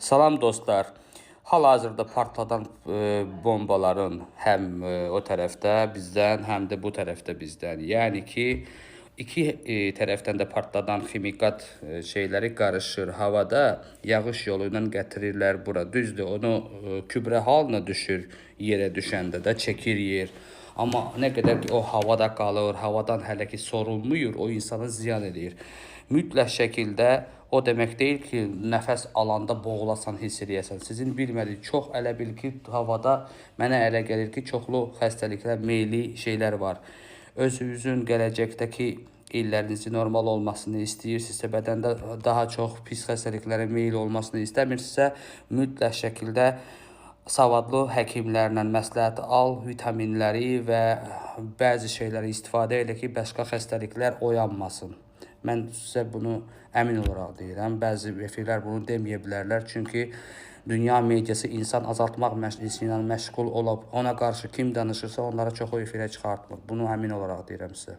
Salam dostlar. Hal-hazırda partladan bombaların həm o tərəfdə bizdən, həm də bu tərəfdə bizdən. Yəni ki, iki tərəfdən də partladan ximikat şeyləri qarışır. Havada yağış yolu ilə gətirirlər bura. Düzdür, onu kübrə halına düşür, yerə düşəndə də çəkir yer. Amma nə qədər ki o havada qalır, havadan hələ ki sorulmuyor, o insana ziyan edir. Mütləq şəkildə o demək deyil ki, nəfəs alanda boğulasan, hiss eləyəsən. Sizin bilmədiyi çox elə bil ki, havada mənə elə gəlir ki, çoxlu xəstəliklər, meyli şeylər var. Özünüzün gələcəkdəki illərinizin normal olmasını istəyirsinizsə, bədəndə daha çox pis xəstəliklərə meyil olmasını istəmirsinizsə, mütləq şəkildə savadlı həkimlərlə məsləhət al, vitaminləri və bəzi şeyləri istifadə elə ki, başqa xəstəliklər oyanmasın. Mən sizə bunu əmin olaraq deyirəm. Bəzi efirlər bunu deməyə bilərlər. Çünki dünya mediası insan azaltmaq məclisi ilə məşğul olub, ona qarşı kim danışırsa onlara çox o efirə çıxartmır. Bunu əmin olaraq deyirəm sizə.